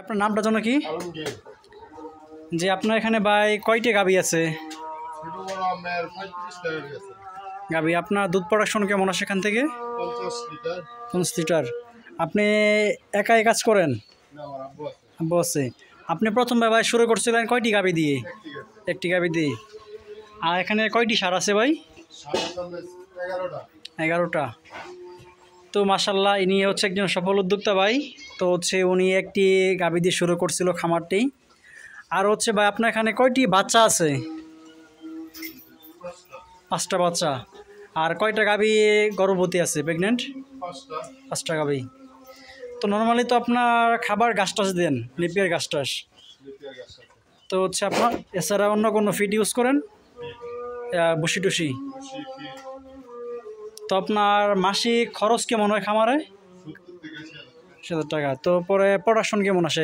আপনার নামটা যেন কি? আলমগীর। যে আপনার এখানে ভাই কয়টি গাভী আছে? ছোট বড় আমের 35 টাকা গেছে। গাভী আপনার দুধ প্রোডাকশন কেমন আসে এখান থেকে? 50 লিটার। 50 লিটার। আপনি একাই কাজ করেন? না, আমার আব্বু আছে। আব্বু আছে। আপনি প্রথম ভাই শুরু করছিলেন কয়টি গাভী দিয়ে? একটি গেছে। একটি গাভী দিয়ে। আর এখানে কয়টি সার আছে ভাই? সাড়ে 11টা। 11টা। তো মাশাল্লাহ ইনি হচ্ছে একজন সফল উদ্যোক্তা ভাই। তো হচ্ছে উনি একটি গাভী দিয়ে শুরু করছিল খামারটি। আর হচ্ছে ভাই আপনার এখানে কয়টি বাচ্চা আছে? 5টা বাচ্চা। আর কয়টা গাভী গর্ভবতী আছে, প্রেগনেন্ট? 5টা। 5টা গাভী। তো নর্মালি তো আপনার খাবার ঘাস টাস দেন, লিপিয়ার ঘাস টাস। লিটার গাছ আছে। তো হচ্ছে আপনার এছাড়া অন্য কোনো ফিড ইউজ করেন? বসি টুসি। খুশি কি তো আপনার মাসিক খরচ কেমন হয় খামারে? 70 থেকে 80 1,000 টাকা। তো পরে প্রোডাকশন কেমন আসে?